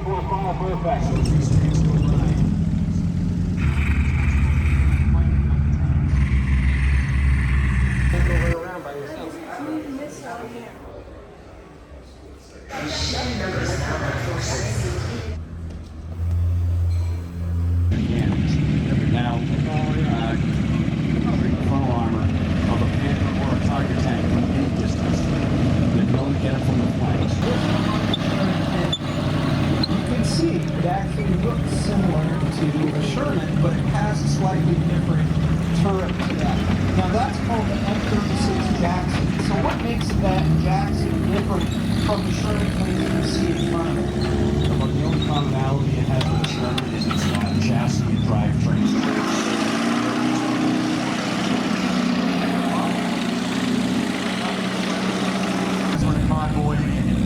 before fire for effect. So these tanks go by. Can't go way around by yourself. Now, covering the frontal armor of a Panther or a Tiger tank from any distance, then go and get it from the flanks. You can see it actually looks similar to a Sherman, but it has a slightly different turret to that. Now that's called the F-36 Jackson. So what makes that Jackson different from the Sherman plane you can see in front of it? About the only commonality it has with the Sherman is its chassis and drivetrain. For the convoy,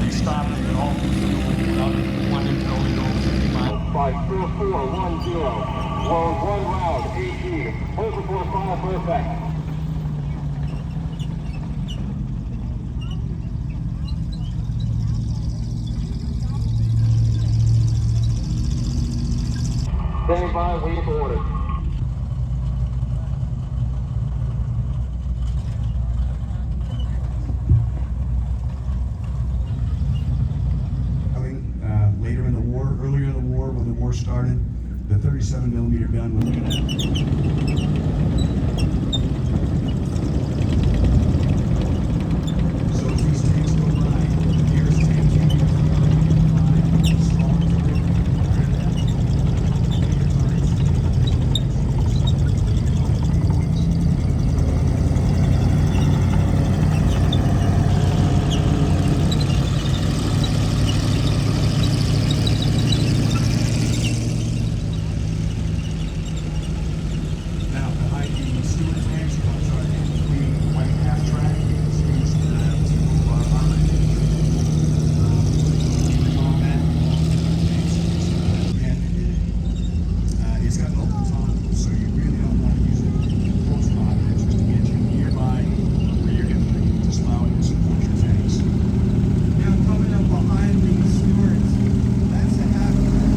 they stopped it at all without wanting to only go 50 miles. 54410. Load 1 round, AG. Hold before fire for effect. Standing by, waiting for orders. Later in the war, earlier in the war, when the war started, the 37mm gun was. So as these tanks go by, the nearest tank you need to find small Now, behind the Stewart tanks comes our M3 white half-track. It's used to move our armor. Combat tanks. And it's got locals on it, so you really don't want to use it in close combat. It's just to get you nearby where you're going to just allow it to support your tanks. Now coming up behind the Stewarts, that's a half-track.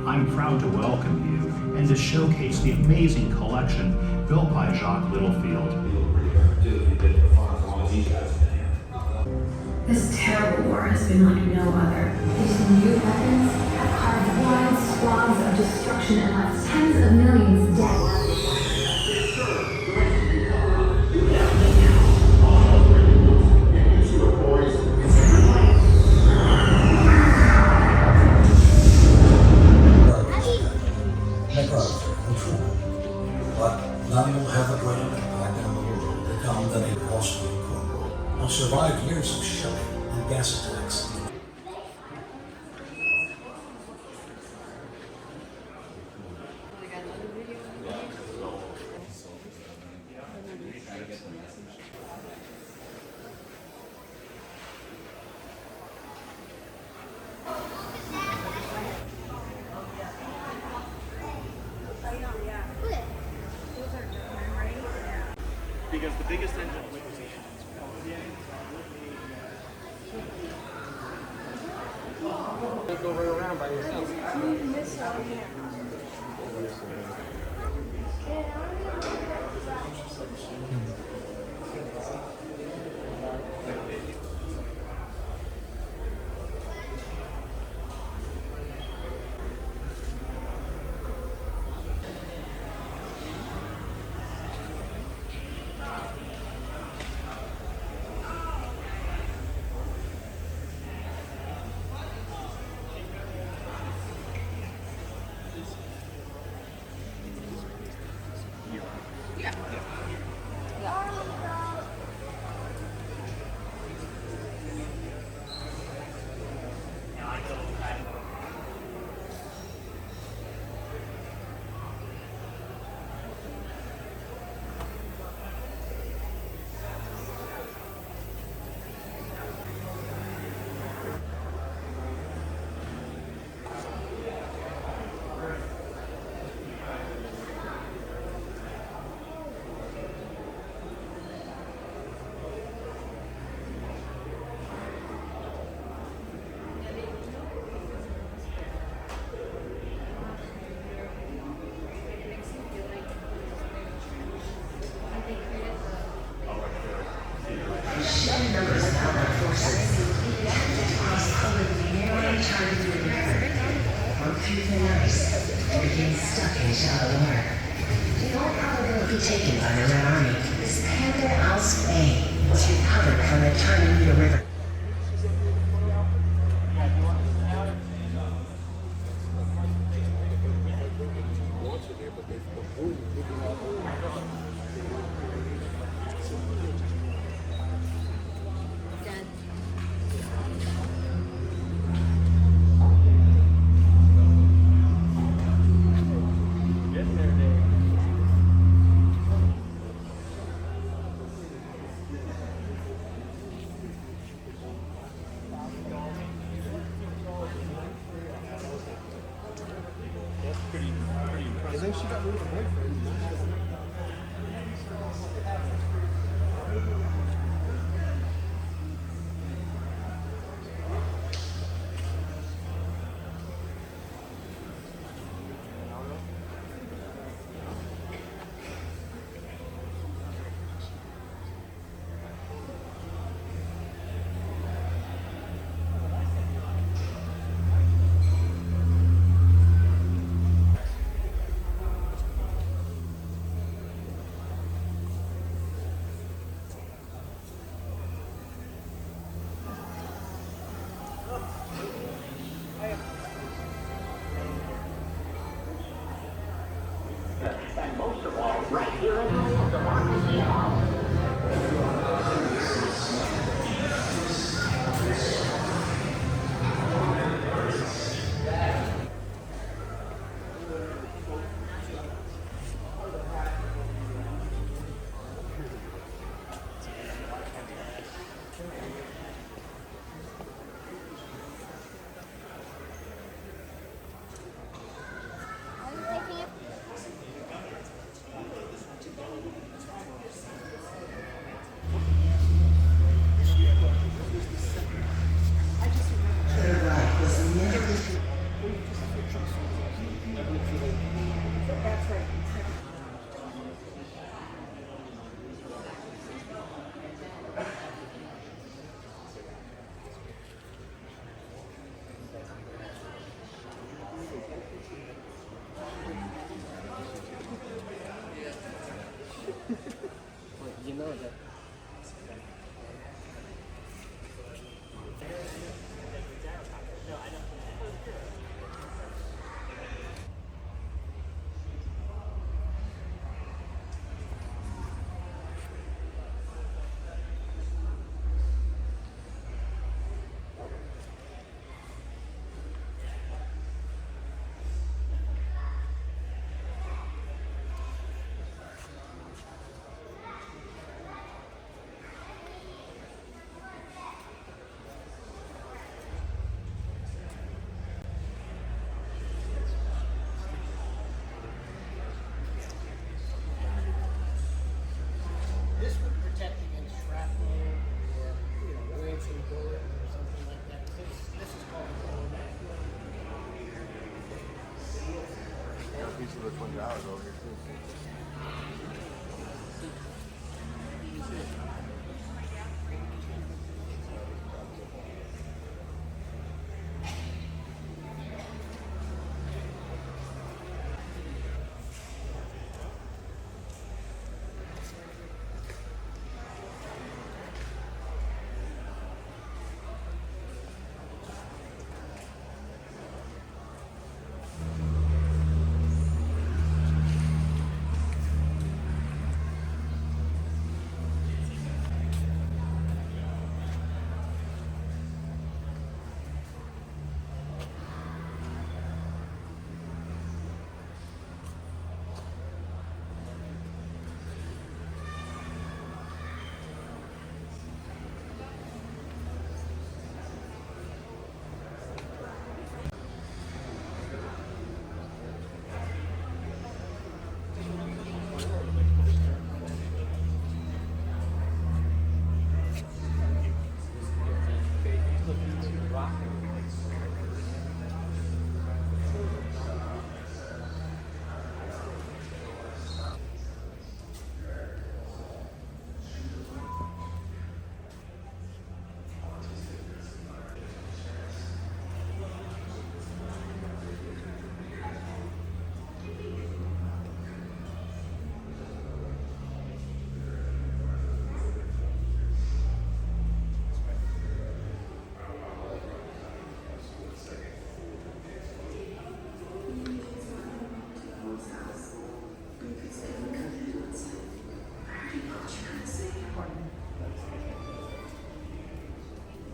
I'm proud to welcome you and to showcase the amazing collection built by Jacques Littlefield. This terrible war has been like no other. These new weapons have carved wide swaths of destruction and left tens of millions dead. But none will have a greater impact on the world to come than a Austrian corporal who survived years of shelling and gas attacks. Because the biggest engine go right around by yourself. Taken by the Red Army, this Panther House Bay was recovered from the Trinity River. This would protect against shrapnel or, you know, lancing bullet or something like that. This is called a bullet. Got a piece of the Twin Towers over here too.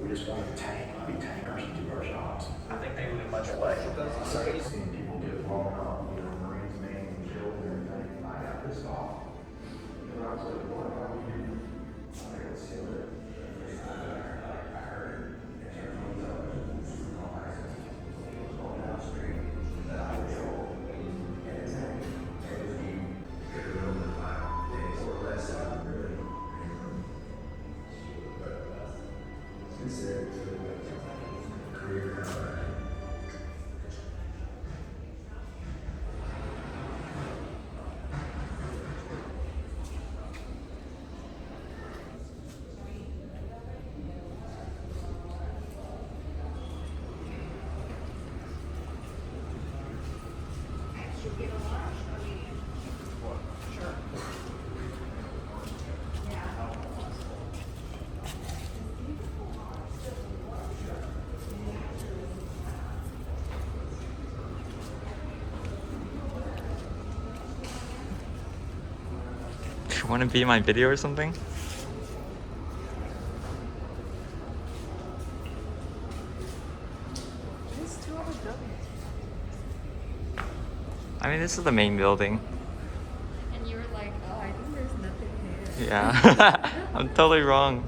We just want to be tankers and do our jobs. I think they would be much like I've seen people get blown up, you know, Marines being killed and everything. I got pissed off. And I was like, what are we doing? I got sealed it. I heard it. And everyone's going down the street. That I was told. And it's like, it was being figured over 5 days or less. Really. Considered a career now. You want to be in my video or something? I mean, this is the main building. And you were like, oh, I think there's nothing here. Yeah, I'm totally wrong.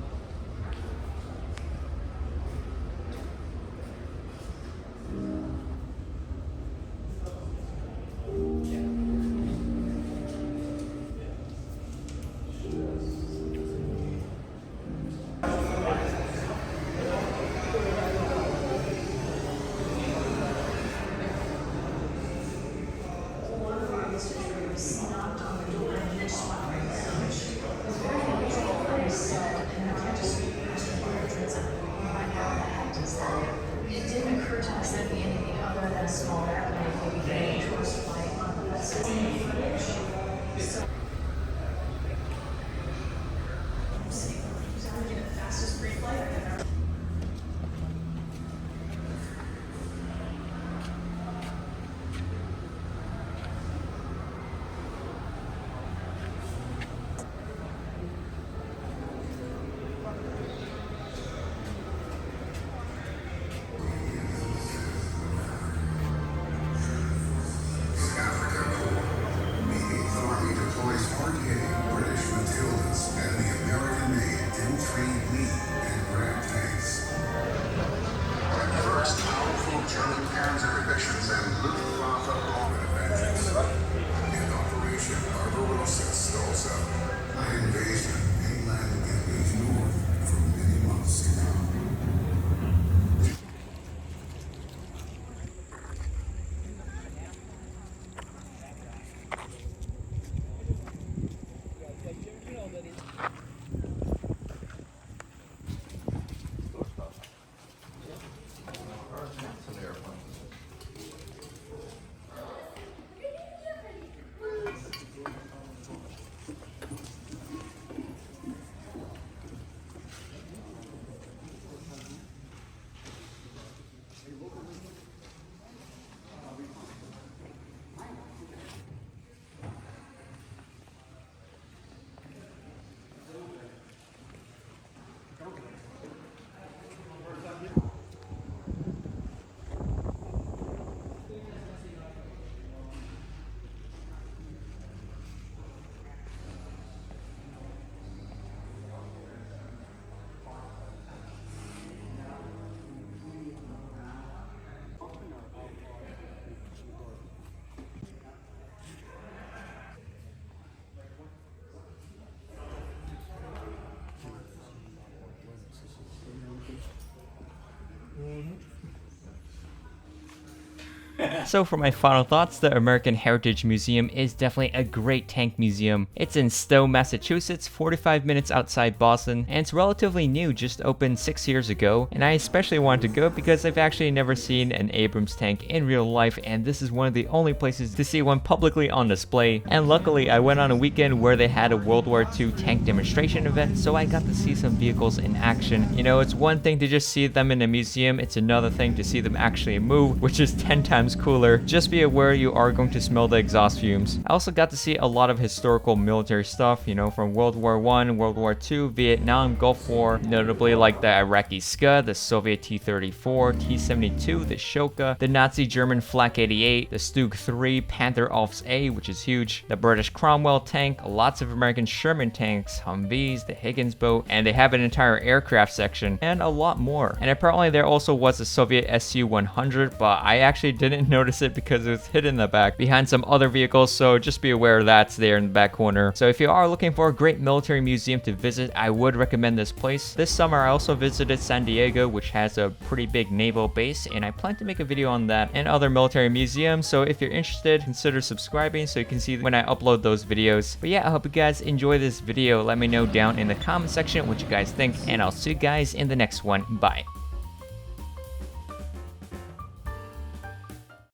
So for my final thoughts, the American Heritage Museum is definitely a great tank museum. It's in Stowe, Massachusetts, 45 minutes outside Boston, and it's relatively new, just opened 6 years ago, and I especially wanted to go because I've actually never seen an Abrams tank in real life, and this is one of the only places to see one publicly on display. And luckily I went on a weekend where they had a World War II tank demonstration event, so I got to see some vehicles in action. You know, it's one thing to just see them in a museum, it's another thing to see them actually move, which is 10 times cooler. Just be aware you are going to smell the exhaust fumes. I also got to see a lot of historical military stuff, you know, from World War I, World War II, Vietnam, Gulf War, notably like the Iraqi Scud, the Soviet T-34, T-72, the Shoka, the Nazi German Flak 88, the Stug 3, Panther Alps A, which is huge, the British Cromwell tank, lots of American Sherman tanks, Humvees, the Higgins boat, and they have an entire aircraft section, and a lot more. And apparently there also was a Soviet Su-100, but I actually didn't notice it because it was hidden in the back behind some other vehicles, so just be aware that's there in the back corner. So if you are looking for a great military museum to visit, I would recommend this place. This summer I also visited San Diego, which has a pretty big naval base, and I plan to make a video on that and other military museums, so if you're interested, consider subscribing so you can see when I upload those videos. But yeah, I hope you guys enjoy this video. Let me know down in the comment section what you guys think, and I'll see you guys in the next one. Bye.